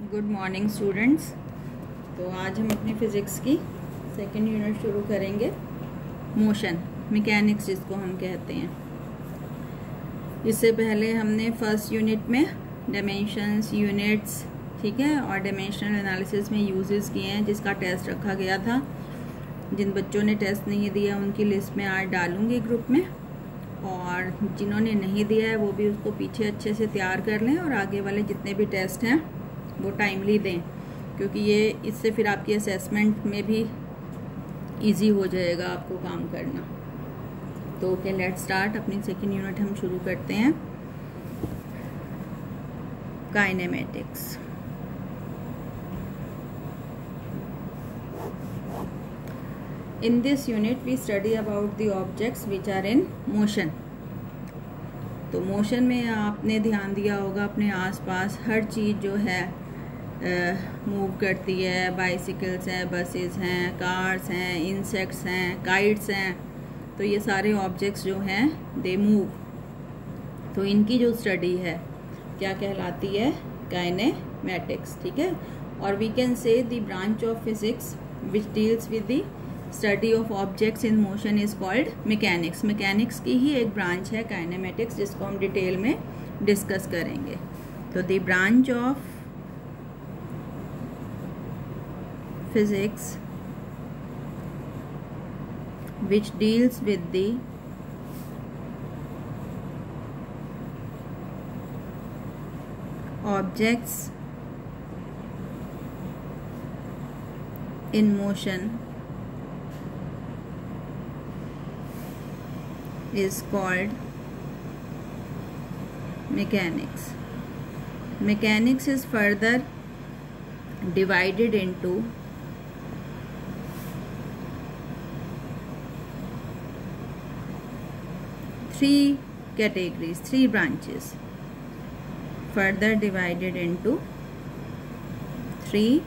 Good morning students. तो आज हम अपनी फ़िज़िक्स की सेकेंड यूनिट शुरू करेंगे, मोशन मैकेनिक्स जिसको हम कहते हैं। इससे पहले हमने फर्स्ट यूनिट में डायमेंशंस, यूनिट्स, ठीक है, और डायमेंशनल एनालिसिस में यूजेस किए हैं जिसका टेस्ट रखा गया था। जिन बच्चों ने टेस्ट नहीं दिया उनकी लिस्ट में आज डालूंगी ग्रुप में, और जिन्होंने नहीं दिया है वो भी उसको पीछे अच्छे से तैयार कर लें और आगे वाले जितने भी टेस्ट हैं वो टाइमली दें, क्योंकि ये इससे फिर आपकी असेसमेंट में भी इजी हो जाएगा आपको काम करना। तो ओके, लेट्स स्टार्ट। अपनी सेकेंड यूनिट हम शुरू करते हैं, kinematics. In this unit we study about the objects which are in motion। तो मोशन में आपने ध्यान दिया होगा अपने आसपास हर चीज़ जो है मूव करती है। बाइसिकल्स हैं, बसेस हैं, कार्स हैं, इंसेक्ट्स हैं, काइट्स हैं। तो ये सारे ऑब्जेक्ट्स जो हैं दे मूव। तो इनकी जो स्टडी है क्या कहलाती है? काइनेमैटिक्स, ठीक है। और we can say the branch of physics which deals with the study of objects in motion is called mechanics. Mechanics की ही एक ब्रांच है काइनेमेटिक्स, जिसको हम डिटेल में डिस्कस करेंगे। तो the branch of physics which deals with the objects in motion is called mechanics. Mechanics is further divided into three categories, three branches. Further divided into three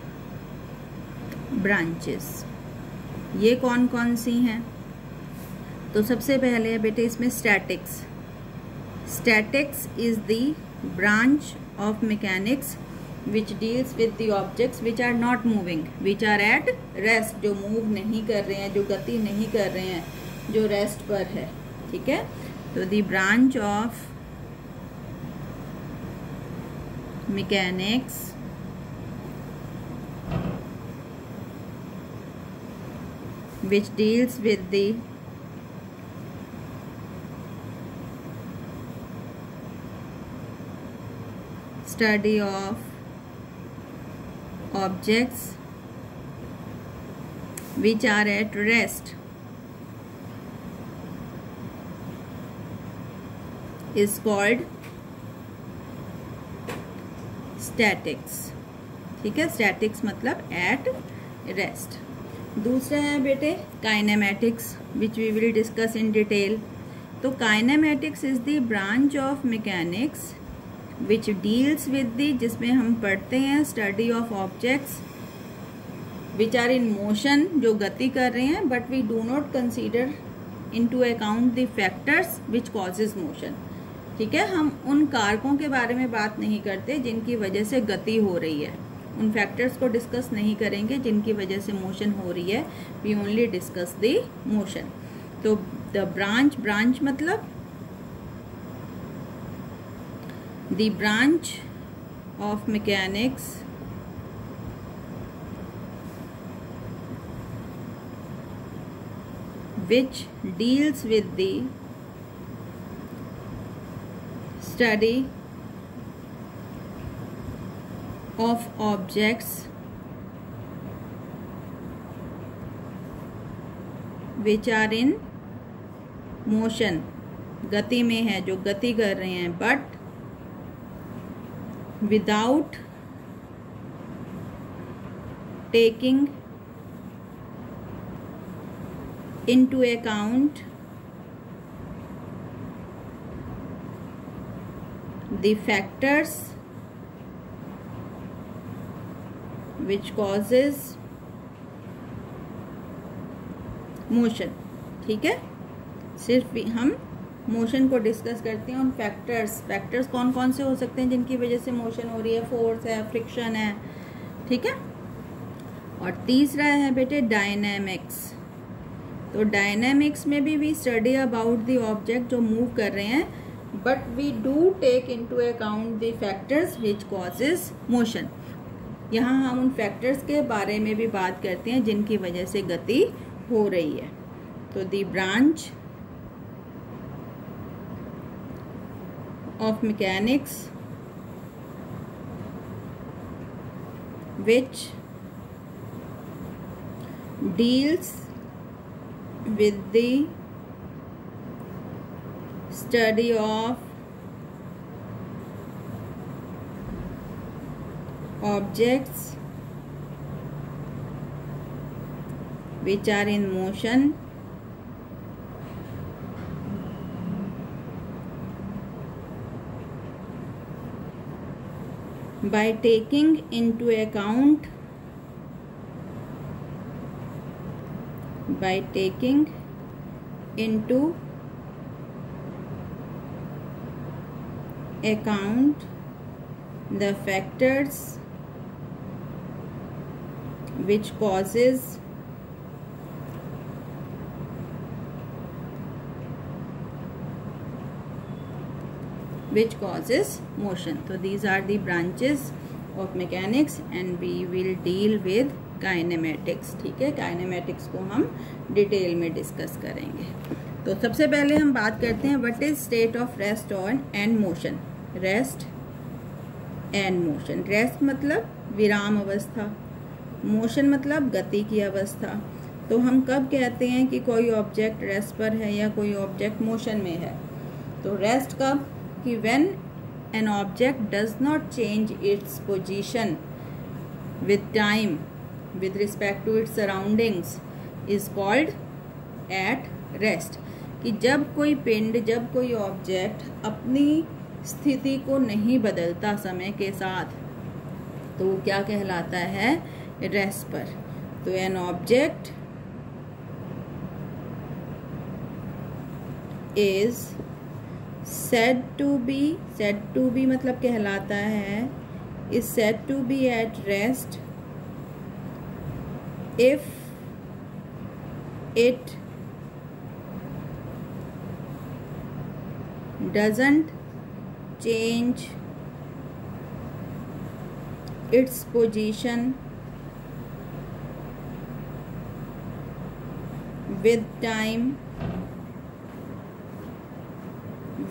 branches. ये कौन कौन सी हैं? तो सबसे पहले बेटे इसमें statics. Statics is the branch of mechanics which deals with the objects which are not moving, which are at rest, जो मूव नहीं कर रहे हैं, जो गति नहीं कर रहे हैं, जो रेस्ट पर है, ठीक है। तो the branch of mechanics which deals with the study of objects which are at rest is called statics, ठीक है। statics मतलब at rest। दूसरा है बेटे kinematics which we will discuss in detail। तो काइनेमैटिक्स is the branch of mechanics which deals with the, जिसमें हम पढ़ते हैं study of objects which are in motion, जो गति कर रहे हैं, but we do not consider into account the factors which causes motion, ठीक है। हम उन कारकों के बारे में बात नहीं करते जिनकी वजह से गति हो रही है, उन फैक्टर्स को डिस्कस नहीं करेंगे जिनकी वजह से मोशन हो रही है। We only discuss the motion. तो द ब्रांच मतलब the branch of mechanics which deals with the study of objects which are in motion, गति में है, जो गति कर रहे हैं, but without taking into account the factors which causes motion, ठीक है। सिर्फ हम मोशन को डिस्कस करते हैं। उन फैक्टर्स कौन कौन से हो सकते हैं जिनकी वजह से मोशन हो रही है? फोर्स है, फ्रिक्शन है, ठीक है। और तीसरा है बेटे डायनेमिक्स। तो डायनेमिक्स में भी we study about the object जो मूव कर रहे हैं, but we do take into account the factors which causes motion. यहाँ हम उन फैक्टर्स के बारे में भी बात करते हैं जिनकी वजह से गति हो रही है। तो the branch of mechanics which deals with the study of objects which are in motion by taking into account the factors which causes motion. So these are the branches of mechanics and we will deal with kinematics, ठीक है। Kinematics को हम detail में discuss करेंगे। तो सबसे पहले हम बात करते हैं what is state of rest and motion. Rest and motion, rest मतलब विराम अवस्था, मोशन मतलब गति की अवस्था। तो हम कब कहते हैं कि कोई ऑब्जेक्ट रेस्ट पर है या कोई ऑब्जेक्ट मोशन में है? तो रेस्ट कब? कि when an object does not change its position with time with respect to its surroundings is called at rest। कि जब कोई पिंड, जब कोई ऑब्जेक्ट अपनी स्थिति को नहीं बदलता समय के साथ, तो वो क्या कहलाता है? रेस्ट पर। तो an object is said to be मतलब कहलाता है, is said to be at rest if it doesn't change its position with time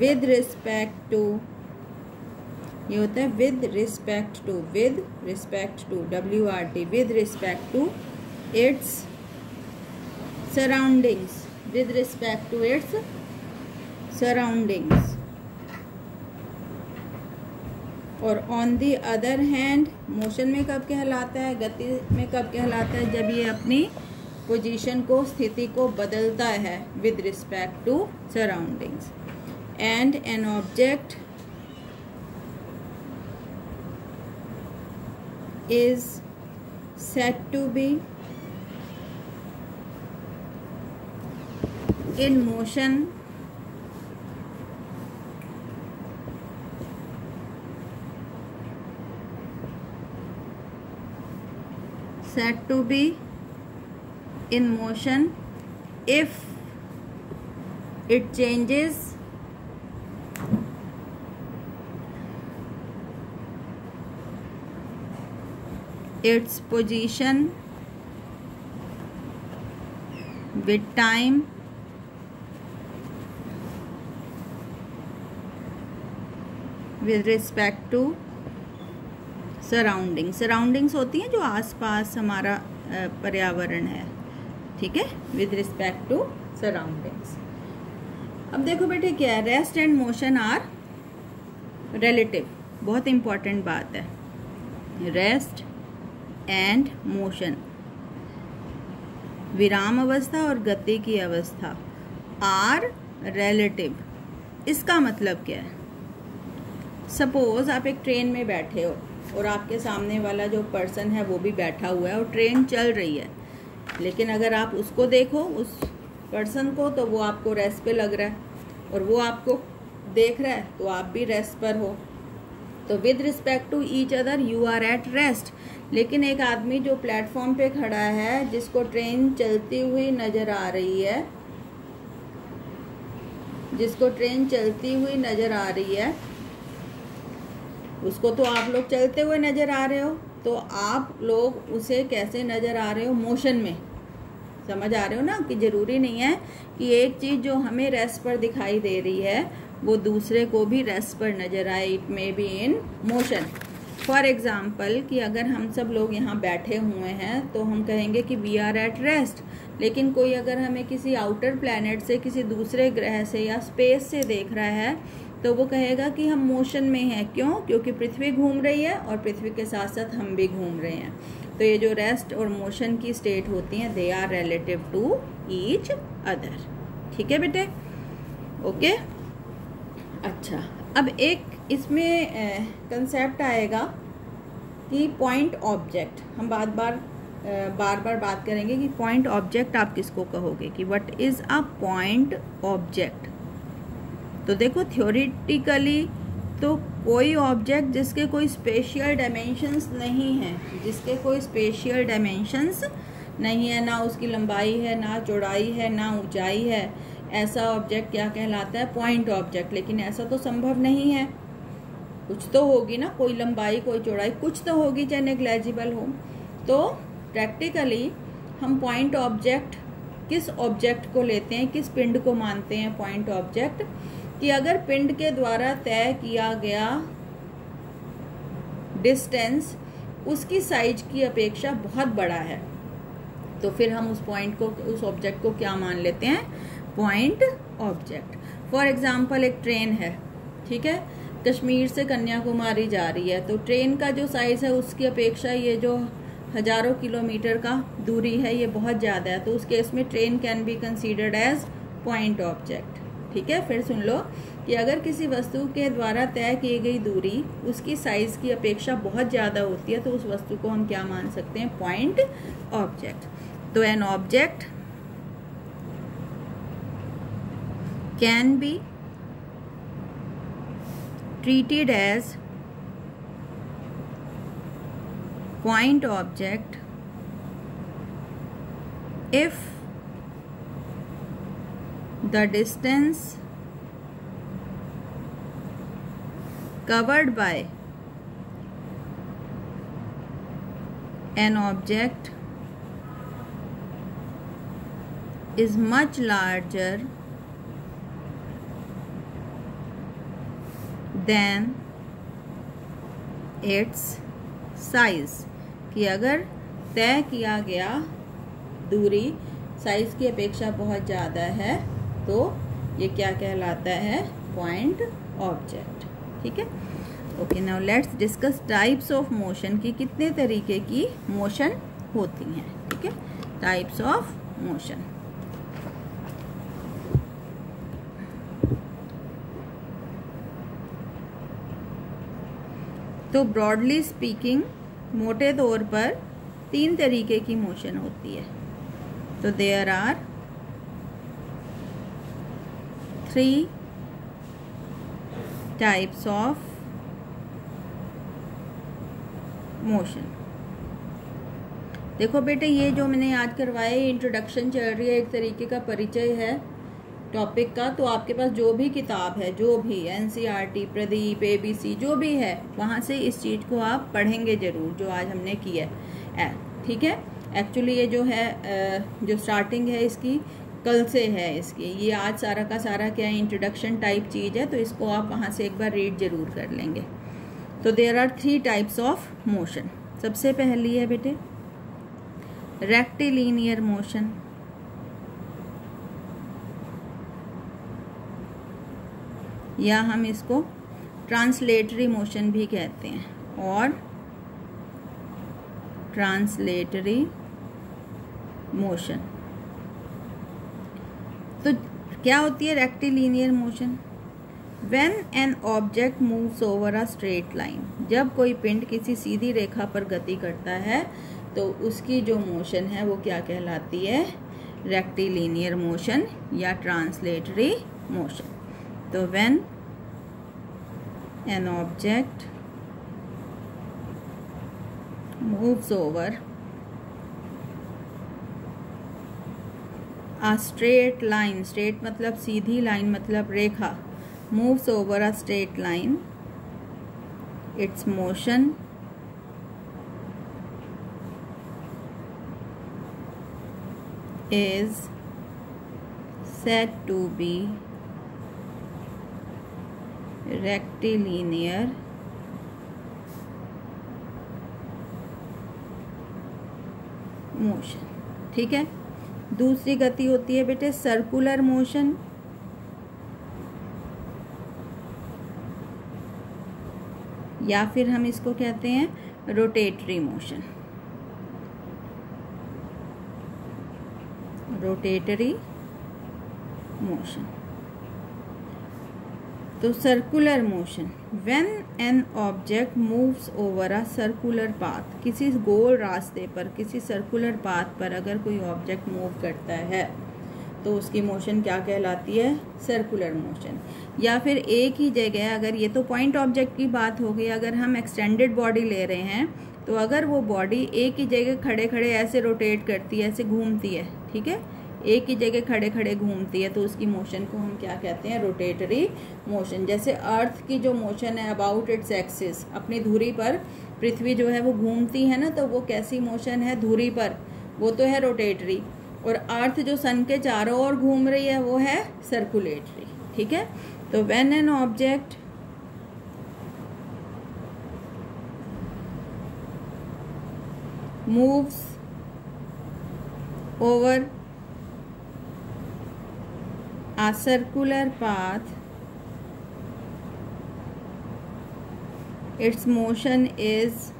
with respect to, ये होता है with respect to WRT, with respect to its surroundings, with respect to its surroundings। और on the other hand motion में कब कहलाता है? गति में कब कहलाता है? जब ये अपनी पोजीशन को, स्थिति को बदलता है with respect to surroundings. And an object is said to be in motion if it changes its position with time with respect to surroundings होती हैं जो आसपास हमारा पर्यावरण है, ठीक है, विद रिस्पेक्ट टू सराउंडिंग्स। अब देखो बेटे क्या है, rest and motion are relative. बहुत इंपॉर्टेंट बात है, रेस्ट एंड मोशन, विराम अवस्था और गति की अवस्था आर रिलेटिव। इसका मतलब क्या है? सपोज आप एक ट्रेन में बैठे हो और आपके सामने वाला जो पर्सन है वो भी बैठा हुआ है और ट्रेन चल रही है, लेकिन अगर आप उसको देखो, उस पर्सन को, तो वो आपको रेस्ट पे लग रहा है, और वो आपको देख रहा है तो आप भी रेस्ट पर हो। तो with respect to each other you are at rest. लेकिन एक आदमी जो प्लेटफॉर्म पे खड़ा है, जिसको ट्रेन चलती हुई नज़र आ रही है, जिसको ट्रेन चलती हुई नज़र आ रही है, उसको तो आप लोग चलते हुए नज़र आ रहे हो, तो आप लोग उसे कैसे नज़र आ रहे हो? मोशन में। समझ आ रहे हो ना कि ज़रूरी नहीं है कि एक चीज़ जो हमें रेस्ट पर दिखाई दे रही है वो दूसरे को भी रेस्ट पर नज़र आए। It may be in motion. For example कि अगर हम सब लोग यहाँ बैठे हुए हैं तो हम कहेंगे कि वी आर एट रेस्ट। लेकिन कोई अगर हमें किसी आउटर प्लैनेट से, किसी दूसरे ग्रह से या स्पेस से देख रहा है तो वो कहेगा कि हम मोशन में हैं। क्यों? क्योंकि पृथ्वी घूम रही है और पृथ्वी के साथ साथ हम भी घूम रहे हैं। तो ये जो रेस्ट और मोशन की स्टेट होती हैं, they are relative to each other. ठीक है बेटे? ओके। अच्छा, अब एक इसमें कंसेप्ट आएगा कि पॉइंट ऑब्जेक्ट। हम बार बार बात करेंगे कि पॉइंट ऑब्जेक्ट आप किसको कहोगे, कि what is a point object. तो देखो, थ्योरेटिकली तो कोई ऑब्जेक्ट जिसके कोई स्पेशियल डायमेंशंस नहीं है, जिसके कोई स्पेशियल डायमेंशंस नहीं है, ना उसकी लंबाई है, ना चौड़ाई है, ना ऊंचाई है, ऐसा ऑब्जेक्ट क्या कहलाता है? Point object. लेकिन ऐसा तो संभव नहीं है, कुछ तो होगी ना, कोई लंबाई, कोई चौड़ाई, कुछ तो होगी, चाहे नेग्लेजिबल हो। तो प्रैक्टिकली हम पॉइंट ऑब्जेक्ट किस ऑब्जेक्ट को लेते हैं, किस पिंड को मानते हैं पॉइंट ऑब्जेक्ट? कि अगर पिंड के द्वारा तय किया गया डिस्टेंस उसकी साइज की अपेक्षा बहुत बड़ा है, तो फिर हम उस पॉइंट को, उस ऑब्जेक्ट को क्या मान लेते हैं? Point object. फॉर एग्जाम्पल एक ट्रेन है, ठीक है, कश्मीर से कन्याकुमारी जा रही है, तो ट्रेन का जो साइज है उसकी अपेक्षा ये जो हजारों किलोमीटर का दूरी है ये बहुत ज़्यादा है। तो उस केस में train can be considered as point object. ठीक है, फिर सुन लो कि अगर किसी वस्तु के द्वारा तय की गई दूरी उसकी साइज की अपेक्षा बहुत ज़्यादा होती है तो उस वस्तु को हम क्या मान सकते हैं? Point object. तो an object can be treated as point object if the distance covered by an object is much larger than its size। कि अगर तय किया गया दूरी साइज की अपेक्षा बहुत ज़्यादा है तो ये क्या कहलाता है? Point object. ठीक है, okay. Now let's discuss types of motion की कितने तरीके की मोशन होती हैं। ठीक है, टाइप्स ऑफ मोशन। तो ब्रॉडली स्पीकिंग, मोटे तौर पर 3 तरीके की मोशन होती है। तो there are 3 types of motion. देखो बेटे, ये जो मैंने आज करवाया इंट्रोडक्शन चल रही है, एक तरीके का परिचय है टॉपिक का। तो आपके पास जो भी किताब है, जो भी एनसीईआरटी, प्रदीप, एबीसी, जो भी है, वहाँ से इस चीज़ को आप पढ़ेंगे ज़रूर, जो आज हमने किया है। ठीक है, एक्चुअली ये जो है, जो स्टार्टिंग है इसकी कल से है इसकी, ये आज सारा का सारा क्या है? इंट्रोडक्शन टाइप चीज़ है। तो इसको आप वहाँ से एक बार रीड ज़रूर कर लेंगे। तो there are 3 types of motion. सबसे पहली है बेटे रेक्टिलिनियर मोशन, या हम इसको ट्रांसलेटरी मोशन भी कहते हैं, और ट्रांसलेटरी मोशन। तो क्या होती है rectilinear motion? When an object moves over a straight line, जब कोई पिंड किसी सीधी रेखा पर गति करता है तो उसकी जो मोशन है वो क्या कहलाती है? रेक्टिलिनियर मोशन या ट्रांसलेटरी मोशन। तो when an object moves over a straight line, straight मतलब सीधी, लाइन मतलब रेखा, moves over a straight line, its motion is said to be rectilinear motion. ठीक है। दूसरी गति होती है बेटे सर्कुलर मोशन, या फिर हम इसको कहते हैं रोटेटरी मोशन, रोटेटरी मोशन। तो circular motion, when an object moves over a circular path, किसी गोल रास्ते पर, किसी सर्कुलर पाथ पर अगर कोई ऑब्जेक्ट मूव करता है तो उसकी मोशन क्या कहलाती है? Circular motion. या फिर एक ही जगह, अगर ये तो पॉइंट ऑब्जेक्ट की बात हो गई, अगर हम एक्सटेंडेड बॉडी ले रहे हैं तो अगर वो बॉडी एक ही जगह खड़े खड़े ऐसे रोटेट करती है, ऐसे घूमती है, ठीक है, एक ही जगह खड़े खड़े घूमती है, तो उसकी मोशन को हम क्या कहते हैं? Rotatory motion. जैसे अर्थ की जो मोशन है अबाउट इट्स एक्सिस, अपनी धुरी पर पृथ्वी जो है वो घूमती है ना, तो वो कैसी मोशन है? धुरी पर, वो तो है रोटेटरी। और अर्थ जो सन के चारों ओर घूम रही है वो है सर्कुलेटरी। ठीक है। तो when an object moves over a circular path, its motion is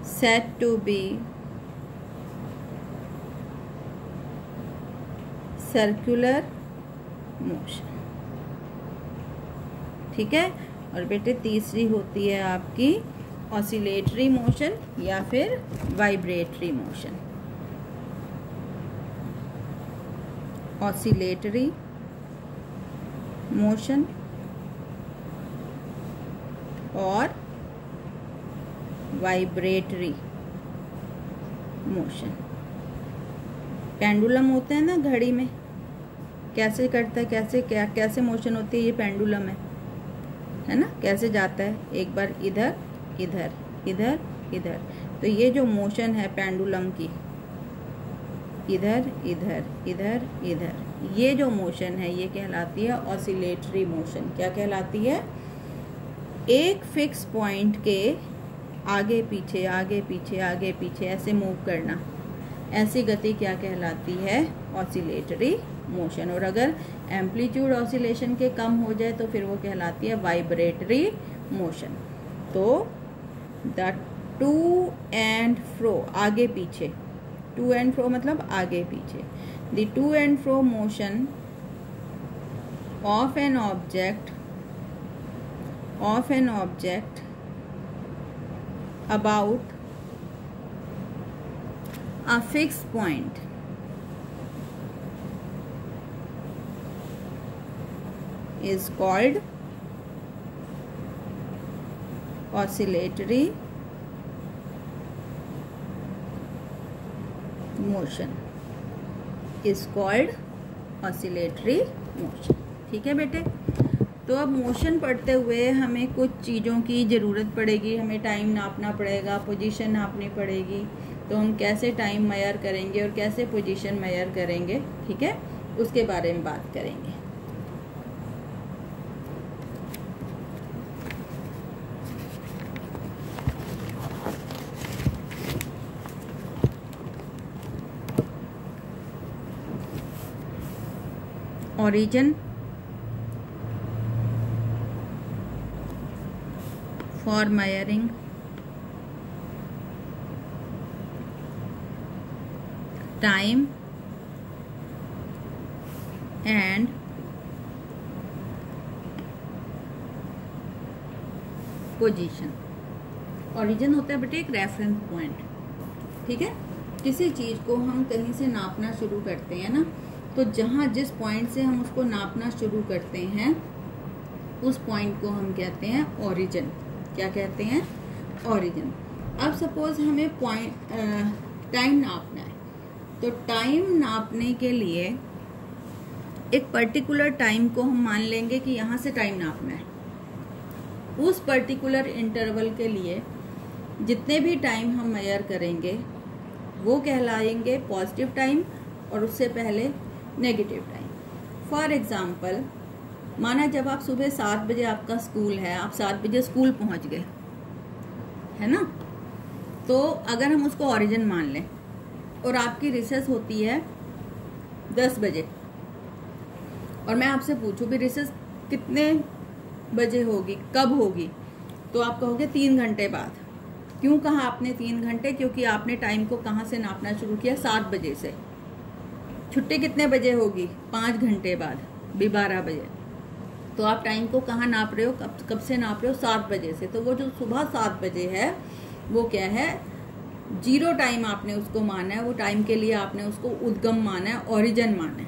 said to be circular motion। ठीक है। और बेटे तीसरी होती है आपकी ऑसिलेटरी मोशन या फिर वाइब्रेटरी मोशन। ऑसिलेटरी मोशन और वाइब्रेटरी मोशन। पेंडुलम होते हैं ना घड़ी में, कैसे करता है, कैसे मोशन होती है? ये पेंडुलम है ना, कैसे जाता है? एक बार इधर इधर इधर इधर। तो ये जो मोशन है पेंडुलम की, इधर इधर इधर इधर, ये जो मोशन है ये कहलाती है ऑसिलेटरी मोशन। क्या कहलाती है? एक फिक्स पॉइंट के आगे पीछे आगे पीछे आगे पीछे ऐसे मूव करना, ऐसी गति क्या कहलाती है? Oscillatory motion. और अगर एम्पलीट्यूड ऑसिलेशन के कम हो जाए तो फिर वो कहलाती है वाइब्रेटरी मोशन। तो द टू एंड फ्रो, आगे पीछे, टू एंड फ्रो मतलब आगे पीछे, the two and fro motion of an object about a fixed point is called oscillatory motion, is called oscillatory motion। ठीक है बेटे। तो अब मोशन पढ़ते हुए हमें कुछ चीज़ों की ज़रूरत पड़ेगी, हमें टाइम नापना पड़ेगा, पोजीशन नापनी पड़ेगी। तो हम कैसे टाइम मेजर करेंगे और कैसे पोजीशन मेजर करेंगे, ठीक है, उसके बारे में बात करेंगे। origin for measuring time and position. Origin होता है बेटे एक रेफरेंस पॉइंट, ठीक है। किसी चीज़ को हम कहीं से नापना शुरू करते हैं ना, तो जहाँ जिस पॉइंट से हम उसको नापना शुरू करते हैं उस पॉइंट को हम कहते हैं ओरिजिन। क्या कहते हैं? ओरिजिन। अब सपोज हमें टाइम नापना है, तो टाइम नापने के लिए एक पर्टिकुलर टाइम को हम मान लेंगे कि यहाँ से टाइम नापना है। उस पर्टिकुलर इंटरवल के लिए जितने भी टाइम हम मेजर करेंगे वो कहलाएंगे पॉजिटिव टाइम और उससे पहले नेगेटिव टाइम। फॉर एग्जाम्पल, माना जब आप सुबह 7 बजे आपका स्कूल है, आप 7 बजे स्कूल पहुंच गए, है ना, तो अगर हम उसको ओरिजिन मान लें और आपकी रिसेस होती है 10 बजे और मैं आपसे पूछूं भी रिसेस कितने बजे होगी, कब होगी, तो आप कहोगे 3 घंटे बाद। क्यों कहा आपने 3 घंटे? क्योंकि आपने टाइम को कहाँ से नापना शुरू किया? 7 बजे से। छुट्टी कितने बजे होगी? 5 घंटे बाद, भी 12 बजे। तो आप टाइम को कहाँ नाप रहे हो, कब से नाप रहे हो? 7 बजे से। तो वो जो सुबह 7 बजे है वो क्या है? जीरो टाइम आपने उसको माना है, वो टाइम के लिए आपने उसको उद्गम माना है, ओरिजिन माना है।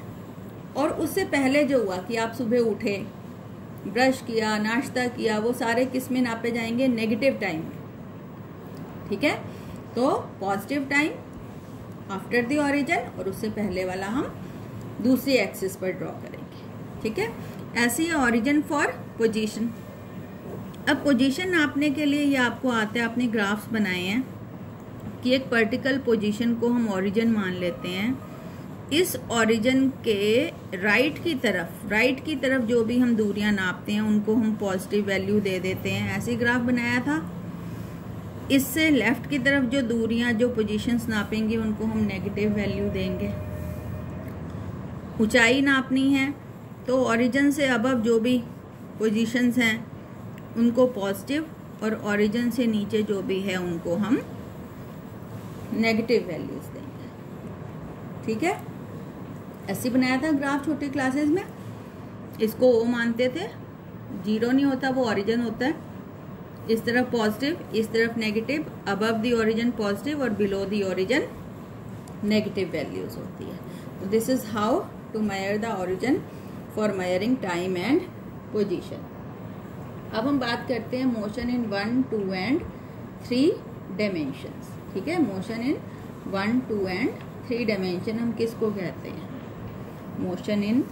और उससे पहले जो हुआ कि आप सुबह उठे, ब्रश किया, नाश्ता किया, वो सारे किस में नापे जाएंगे? नेगेटिव टाइम में। ठीक है, तो positive time after the origin और उससे पहले वाला हम दूसरी एक्सिस पर ड्रॉ करेंगे। ठीक है, ऐसे ही ओरिजिन फॉर पोजीशन। अब पोजीशन नापने के लिए ये आपको आता है, आपने ग्राफ्स बनाए हैं कि एक पर्टिकुलर पोजीशन को हम ओरिजिन मान लेते हैं। इस ओरिजिन के राइट की तरफ जो भी हम दूरियां नापते हैं उनको हम पॉजिटिव वैल्यू दे देते हैं। ऐसे ग्राफ बनाया था। इससे लेफ्ट की तरफ जो दूरियां, जो पोजीशंस नापेंगे उनको हम नेगेटिव वैल्यू देंगे। ऊंचाई नापनी है तो ओरिजिन से अबव जो भी पोजीशंस हैं उनको पॉजिटिव और ओरिजिन से नीचे जो भी है उनको हम नेगेटिव वैल्यूज देंगे। ठीक है, ऐसे बनाया था ग्राफ छोटी क्लासेस में। इसको ओ मानते थे, जीरो नहीं होता, वो ओरिजिन होता है। इस तरफ पॉजिटिव, इस तरफ negative, above the origin positive और below the origin negative values होती है। तो this is how to measure the origin for measuring time and position. अब हम बात करते हैं मोशन इन 1, 2 एंड 3 डायमेंशंस। ठीक है, मोशन इन 1, 2 एंड 3 डायमेंशन हम किसको कहते हैं? Motion in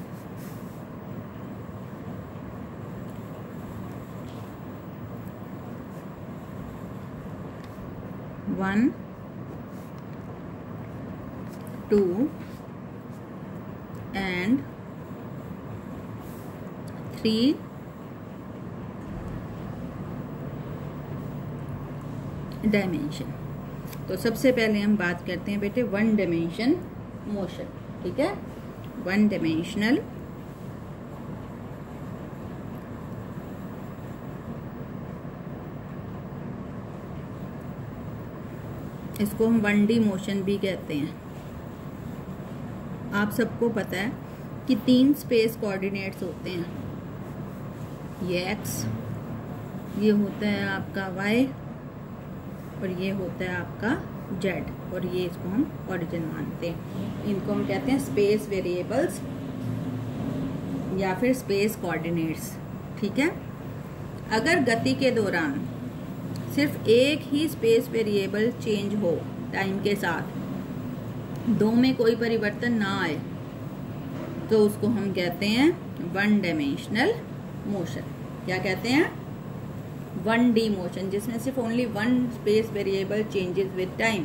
1, 2 and 3 dimension. तो सबसे पहले हम बात करते हैं बेटे 1 डायमेंशन मोशन। ठीक है, 1 डायमेंशनल इसको हम 1D मोशन भी कहते हैं। आप सबको पता है कि 3 स्पेस कोऑर्डिनेट्स होते हैं। ये x, ये होता है आपका y और ये होता है आपका z, और ये इसको हम ओरिजिन मानते हैं। इनको हम कहते हैं स्पेस वेरिएबल्स या फिर स्पेस कोऑर्डिनेट्स। ठीक है, अगर गति के दौरान सिर्फ एक ही स्पेस वेरिएबल चेंज हो टाइम के साथ, दो में कोई परिवर्तन ना आए, तो उसको हम कहते हैं 1 डायमेंशनल मोशन। क्या कहते हैं? 1D मोशन, जिसमें सिर्फ only 1 space variable changes with time.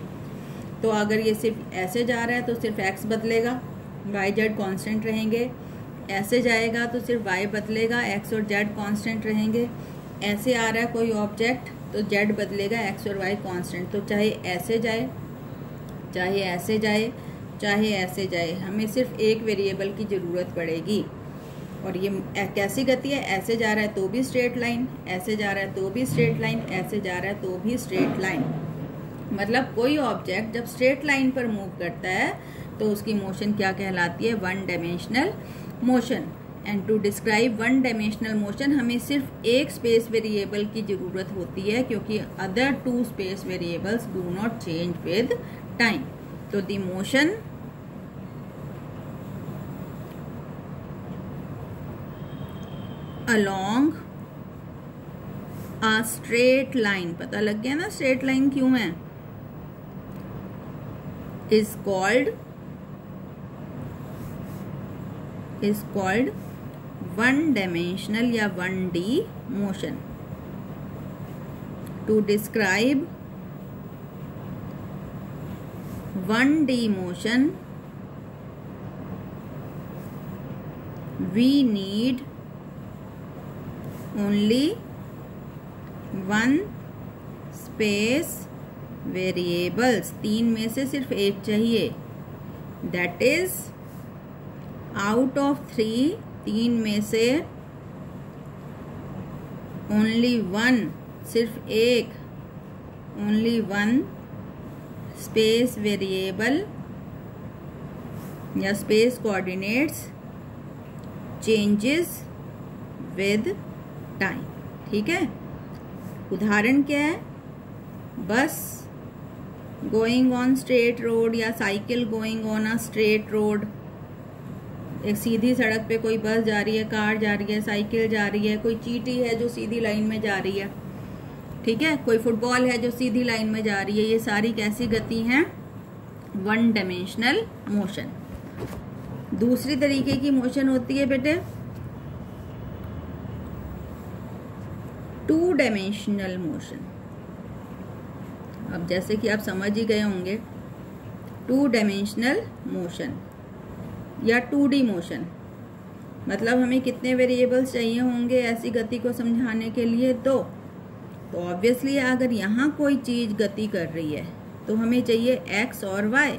तो अगर ये सिर्फ ऐसे जा रहा है तो सिर्फ x बदलेगा, y z कांस्टेंट रहेंगे। ऐसे जाएगा तो सिर्फ y बदलेगा, x और z कांस्टेंट रहेंगे। ऐसे आ रहा है कोई ऑब्जेक्ट तो z बदलेगा, x और y कांस्टेंट। तो चाहे ऐसे जाए, चाहे ऐसे जाए, चाहे ऐसे जाए, हमें सिर्फ एक वेरिएबल की ज़रूरत पड़ेगी। और ये कैसी गति है? ऐसे जा रहा है तो भी स्ट्रेट लाइन, ऐसे जा रहा है तो भी स्ट्रेट लाइन, ऐसे जा रहा है तो भी स्ट्रेट लाइन। मतलब कोई ऑब्जेक्ट जब स्ट्रेट लाइन पर मूव करता है तो उसकी मोशन क्या कहलाती है? 1 dimensional motion. And to describe 1 dimensional motion हमें सिर्फ एक स्पेस वेरिएबल की ज़रूरत होती है, क्योंकि other 2 space variables do not change with time. तो the motion along a straight line, पता लग गया ना स्ट्रेट लाइन क्यों है, is called वन डायमेंशनल या 1D motion. To describe 1D motion we need only one space variables. 3 में से सिर्फ एक चाहिए. that is out of 3, 3 में से only one, सिर्फ एक, only one space variable या space coordinates changes with time. ठीक है. उदाहरण क्या है, बस गोइंग ऑन स्ट्रेट रोड या cycle going on a straight road. एक सीधी सड़क पे कोई बस जा रही है, कार जा रही है, साइकिल जा रही है, कोई चींटी है जो सीधी लाइन में जा रही है. ठीक है. कोई फुटबॉल है जो सीधी लाइन में जा रही है. ये सारी कैसी गति हैं, 1 डायमेंशनल मोशन. दूसरी तरीके की मोशन होती है बेटे 2 डायमेंशनल मोशन. अब जैसे कि आप समझ ही गए होंगे 2 डायमेंशनल मोशन या 2D मोशन मतलब हमें कितने वेरिएबल्स चाहिए होंगे ऐसी गति को समझाने के लिए. तो ऑब्वियसली अगर यहाँ कोई चीज गति कर रही है तो हमें चाहिए x और y.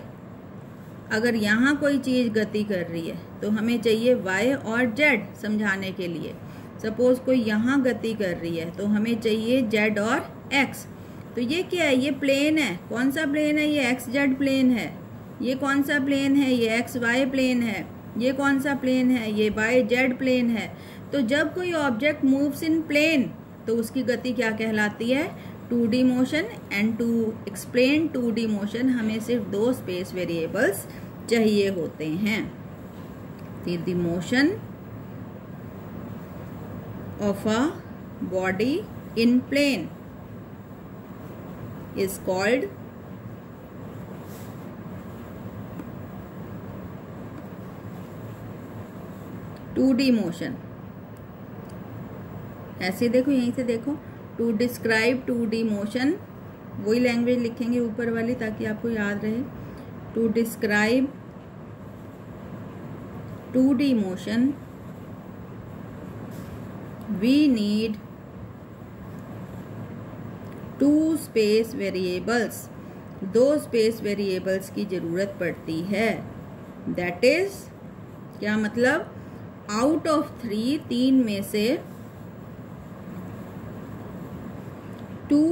अगर यहाँ कोई चीज गति कर रही है तो हमें चाहिए y और z समझाने के लिए. सपोज कोई यहाँ गति कर रही है तो हमें चाहिए z और x. तो ये क्या है, ये प्लेन है. कौन सा प्लेन है, ये xz प्लेन है. ये कौन सा प्लेन है, ये xy प्लेन है. ये कौन सा प्लेन है, ये yz प्लेन है. तो जब कोई ऑब्जेक्ट मूव्स इन प्लेन तो उसकी गति क्या कहलाती है, 2D motion. And to explain 2D motion हमें सिर्फ 2 स्पेस वेरिएबल्स चाहिए होते हैं. The motion of a body in plane is called (2D) motion. ऐसे देखो, यहीं से देखो, टू डिस्क्राइब 2D मोशन. वही लैंग्वेज लिखेंगे ऊपर वाली ताकि आपको याद रहे. To describe 2D motion we need 2 space variables. 2 space variables की जरूरत पड़ती है. that is क्या मतलब, out of 3 में से 2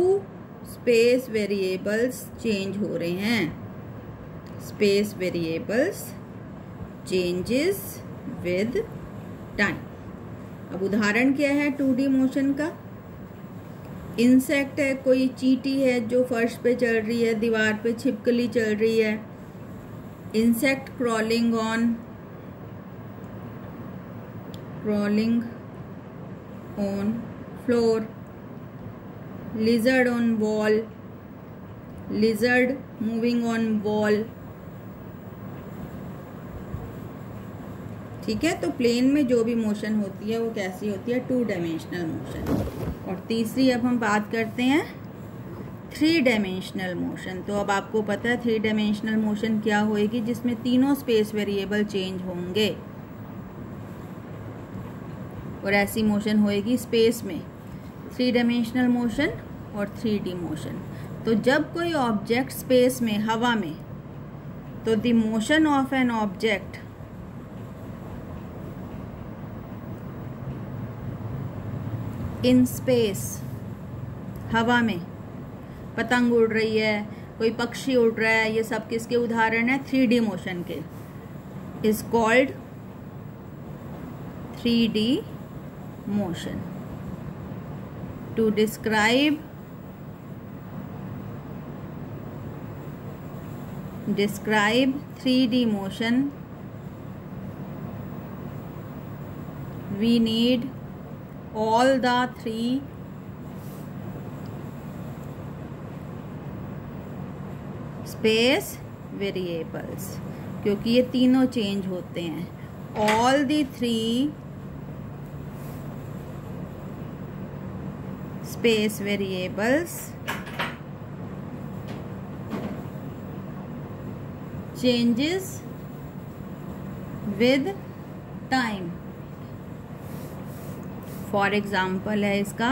space variables change हो रहे हैं. space variables changes with time. अब उदाहरण क्या है 2D मोशन का, इंसेक्ट है, कोई चींटी है जो फर्श पे चल रही है, दीवार पे छिपकली चल रही है. Insect crawling on floor. Lizard on wall. Lizard moving on wall. ठीक है. तो प्लेन में जो भी मोशन होती है वो कैसी होती है, 2 डायमेंशनल मोशन. और तीसरी अब हम बात करते हैं 3 डायमेंशनल मोशन. तो अब आपको पता है 3 डायमेंशनल मोशन क्या होएगी, जिसमें तीनों स्पेस वेरिएबल चेंज होंगे. और ऐसी मोशन होएगी स्पेस में 3 डायमेंशनल मोशन और 3D मोशन. तो जब कोई ऑब्जेक्ट स्पेस में, हवा में, तो the motion of an object in space, हवा में, पतंग उड़ रही है, कोई पक्षी उड़ रहा है, ये सब किसके उदाहरण है, 3D मोशन के. Is called 3D motion. To describe describe 3D motion. We need all the three space variables, क्योंकि ये तीनों चेंज होते हैं. All the three space variables changes with time. For example है इसका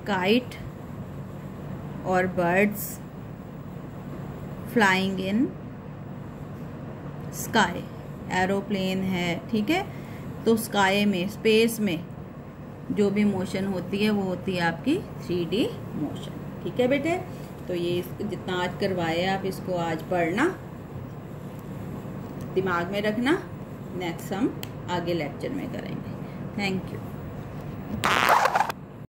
काइट और birds flying in sky. Aeroplane है, ठीक है. तो स्काई में, स्पेस में जो भी मोशन होती है वो होती है आपकी 3D मोशन. ठीक है बेटे. तो ये जितना आज करवाया आप इसको आज पढ़ना, दिमाग में रखना. नेक्स्ट हम आगे लेक्चर में करेंगे. Thank you.